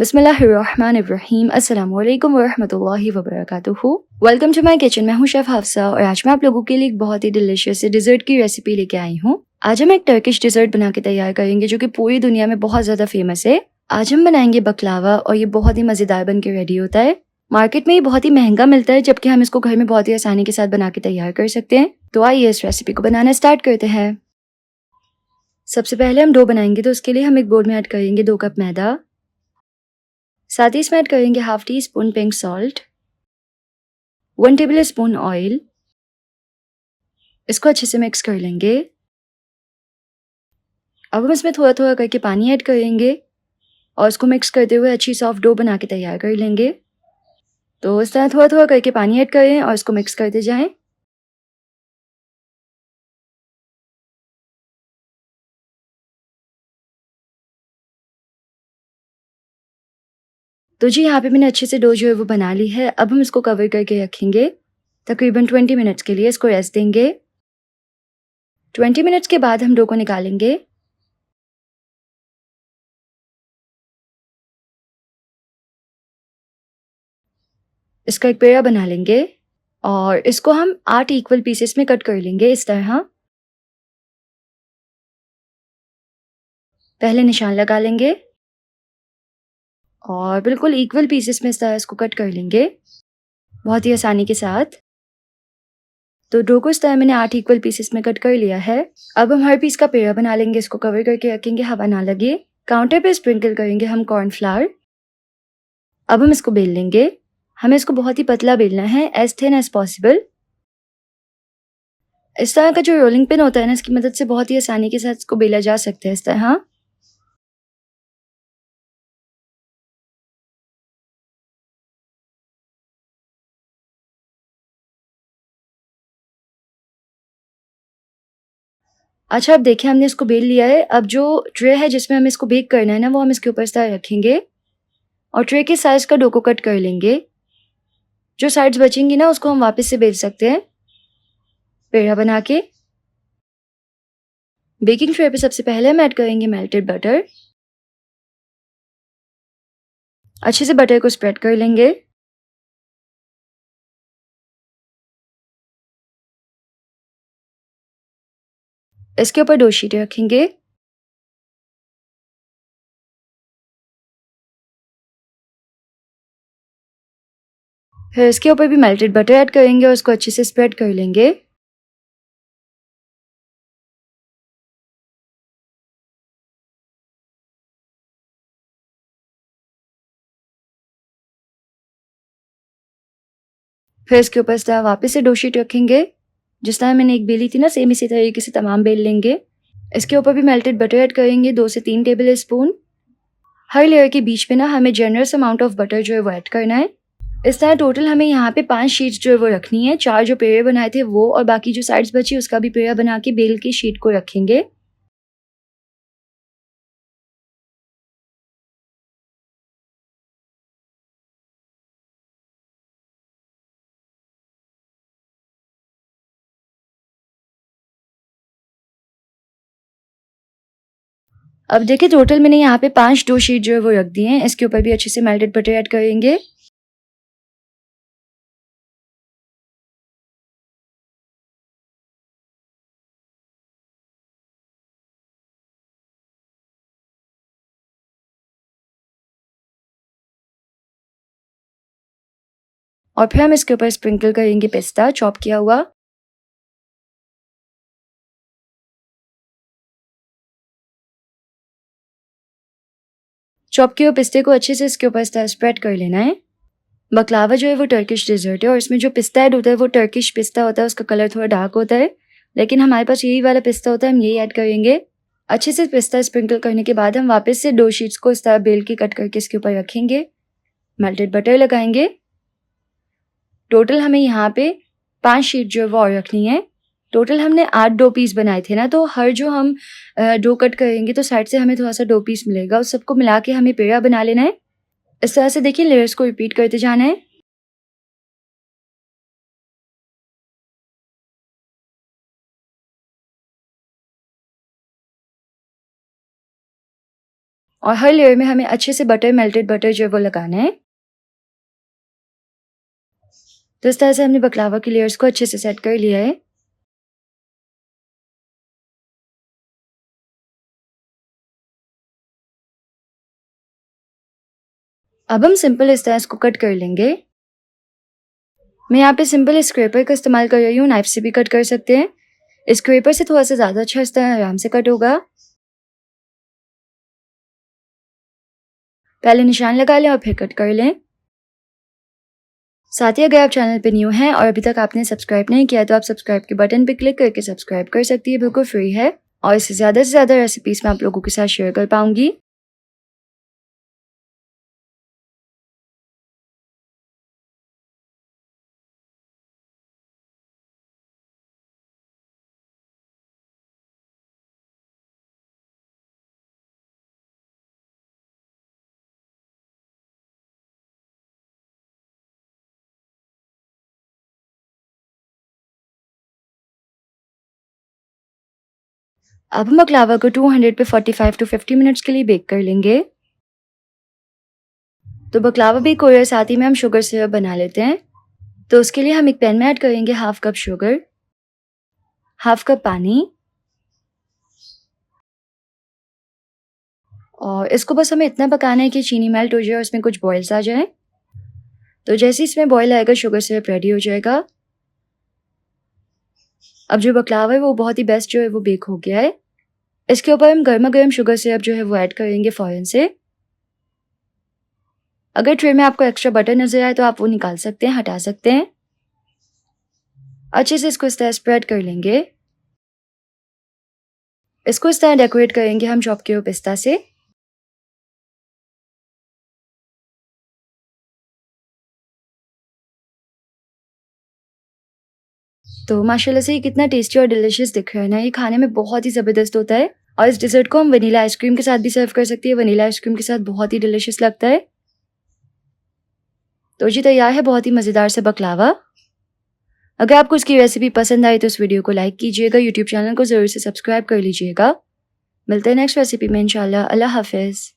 बिस्मिल्लाहिर्रहमानिर्रहीम अस्सलाम वालेकुम वरहमतुल्लाहि वबरकातुहू। Welcome to my kitchen. मैं हूँ शेफ़ हफ्सा और आज मैं आप लोगों के लिए एक बहुत ही डिलीशियस डिज़र्ट की रेसिपी लेके आई हूँ। आज हम एक टर्किश डिज़र्ट बना के तैयार करेंगे जो कि पूरी दुनिया में बहुत ज़्यादा फेमस है। आज हम बनाएंगे बकलावा और ये बहुत ही मज़ेदार बन के रेडी होता है। मार्केट में ये बहुत ही महंगा मिलता है जबकि हम इसको घर में बहुत ही आसानी के साथ बना के तैयार कर सकते हैं। तो आइए इस रेसिपी को बनाना स्टार्ट करते हैं। सबसे पहले हम डो बनाएंगे तो उसके लिए हम एक बोल में ऐड करेंगे 2 कप मैदा। साथ ही इसमें ऐड करेंगे half tea spoon pink salt, 1 table spoon oil. इसको अच्छे से मिक्स कर लेंगे। अब हम इसमें थोड़ा थोड़ा करके पानी ऐड करेंगे और इसको मिक्स करते हुए अच्छी सॉफ्ट डो बना के तैयार कर लेंगे। तो इस तरह थोड़ा थोड़ा करके पानी ऐड करें और इसको मिक्स करते जाएं। तो जी यहाँ पे मैंने अच्छे से डो जो है वो बना ली है। अब हम इसको कवर करके रखेंगे तकरीबन 20 मिनट्स के लिए। इसको रेस्ट देंगे। 20 मिनट्स के बाद हम डो को निकालेंगे। इसका एक पेड़ा बना लेंगे और इसको हम 8 इक्वल पीसेस में कट कर लेंगे इस तरह। पहले निशान लगा लेंगे और बिल्कुल इक्वल पीसेस में इस तरह इसको कट कर लेंगे बहुत ही आसानी के साथ। तो डो को इस तरह मैंने 8 इक्वल पीसेस में कट कर लिया है। अब हम हर पीस का पेड़ा बना लेंगे। इसको कवर करके रखेंगे, हवा ना लगे। काउंटर पे स्प्रिंकल करेंगे हम कॉर्नफ्लावर। अब हम इसको बेल लेंगे। हमें इसको बहुत ही पतला बेलना है, एज थिन एज पॉसिबल। इस तरह का जो रोलिंग पिन होता है ना, इसकी मदद से बहुत ही आसानी के साथ इसको बेला जा सकता है इस तरह। अच्छा, अब देखिए हमने इसको बेल लिया है। अब जो ट्रे है जिसमें हमें इसको बेक करना है ना, वो हम इसके ऊपर इस तरह रखेंगे और ट्रे के साइज का डो को कट कर लेंगे। जो साइड्स बचेंगी ना, उसको हम वापस से बेल सकते हैं पेड़ा बना के। बेकिंग ट्रे पे सबसे पहले हम ऐड करेंगे मेल्टेड बटर। अच्छे से बटर को स्प्रेड कर लेंगे। इसके ऊपर 2 शीटें रखेंगे। फिर इसके ऊपर भी मेल्टेड बटर ऐड करेंगे और इसको अच्छे से स्प्रेड कर लेंगे। फिर इसके ऊपर इस तरह वापस से 2 शीट रखेंगे। जिस तरह मैंने एक बेली थी ना, सेम इसी तरीके से तमाम बेल लेंगे। इसके ऊपर भी मेल्टेड बटर ऐड करेंगे 2 से 3 टेबल स्पून। हर लेयर के बीच में ना हमें जनरस अमाउंट ऑफ बटर जो है वो ऐड करना है। इस तरह टोटल हमें यहाँ पे 5 शीट्स जो है वो रखनी है। 4 जो पेड़े बनाए थे वो, और बाकी जो साइड्स बची उसका भी पेड़ा बना के बेल की शीट को रखेंगे। अब देखिए टोटल मैंने यहाँ पे 5 डो शीट जो है वो रख दिए हैं। इसके ऊपर भी अच्छे से मेल्टेड बटर ऐड करेंगे। और फिर हम इसके ऊपर स्प्रिंकल करेंगे पिस्ता चॉप किया हुआ। चॉप किए हुए पिस्ते को अच्छे से इसके ऊपर इस तरह स्प्रेड कर लेना है। बकलावा जो है वो टर्किश डिजर्ट है और इसमें जो पिस्ता ऐड होता है वो टर्किश पिस्ता होता है। उसका कलर थोड़ा डार्क होता है, लेकिन हमारे पास यही वाला पिस्ता होता है, हम यही ऐड करेंगे। अच्छे से पिस्ता स्प्रिंकल करने के बाद हम वापस से 2 शीट्स को इस तरह बेल के कट करके इसके ऊपर रखेंगे। मेल्टेड बटर लगाएंगे। टोटल हमें यहाँ पे 5 शीट जो है वो और रखनी है। टोटल हमने 8 डो पीस बनाए थे ना, तो हर जो हम डो कट करेंगे तो साइड से हमें थोड़ा सा डो पीस मिलेगा। उस सबको मिला के हमें पेड़ा बना लेना है। इस तरह से देखिए लेयर्स को रिपीट करते जाना है। और हर लेयर में हमें अच्छे से बटर, मेल्टेड बटर जो है वो लगाना है। तो इस तरह से हमने बकलावा की लेयर्स को अच्छे से सेट कर लिया है। अब हम सिंपल इस तरह इसको कट कर लेंगे। मैं यहाँ पे सिंपल स्क्रैपर का इस्तेमाल कर रही हूँ, नाइफ से भी कट कर सकते हैं। स्क्रैपर से थोड़ा सा ज़्यादा अच्छा इस तरह आराम से कट होगा। पहले निशान लगा लें और फिर कट कर लें। साथ ही अगर आप चैनल पे न्यू हैं और अभी तक आपने सब्सक्राइब नहीं किया तो आप सब्सक्राइब के बटन पे क्लिक करके सब्सक्राइब कर सकती है, बिल्कुल फ्री है। और इससे ज़्यादा से ज़्यादा रेसिपीज़ मैं आप लोगों के साथ शेयर कर पाऊंगी। अब हम बकलावा को 200 पे 45 to 50 मिनट्स के लिए बेक कर लेंगे। तो बकलावा बेक हो रहा है, साथ ही में हम शुगर सिरप बना लेते हैं। तो उसके लिए हम एक पैन में ऐड करेंगे half cup sugar, half cup पानी, और इसको बस हमें इतना पकाना है कि चीनी मेल्ट हो जाए और इसमें कुछ बॉयल्स आ जाए। तो जैसे इसमें बॉयल आएगा शुगर सिरप रेडी हो जाएगा। अब जो बकलावा है वो बहुत ही बेस्ट जो है वो बेक हो गया है। इसके ऊपर हम गर्मा गर्म शुगर सिरप जो है वो ऐड करेंगे फ़ौरन से। अगर ट्रे में आपको एक्स्ट्रा बटर नजर आए तो आप वो निकाल सकते हैं, हटा सकते हैं। अच्छे से इसको इस तरह स्प्रेड कर लेंगे। इसको इस तरह डेकोरेट करेंगे हम चॉप किए हुए पिस्ता से। तो माशाल्लाह से ये कितना टेस्टी और डिलिशियस दिख रहा है ना। ये खाने में बहुत ही ज़बरदस्त होता है और इस डिज़र्ट को हम वनीला आइसक्रीम के साथ भी सर्व कर सकती है। वनीला आइसक्रीम के साथ बहुत ही डिलिशियस लगता है। तो जी तैयार है बहुत ही मज़ेदार से बकलावा। अगर आपको इसकी रेसिपी पसंद आई तो इस वीडियो को लाइक कीजिएगा, यूट्यूब चैनल को ज़रूर से सब्सक्राइब कर लीजिएगा। मिलते हैं नेक्स्ट रेसिपी में इंशाल्लाह। अल्लाह हाफिज़।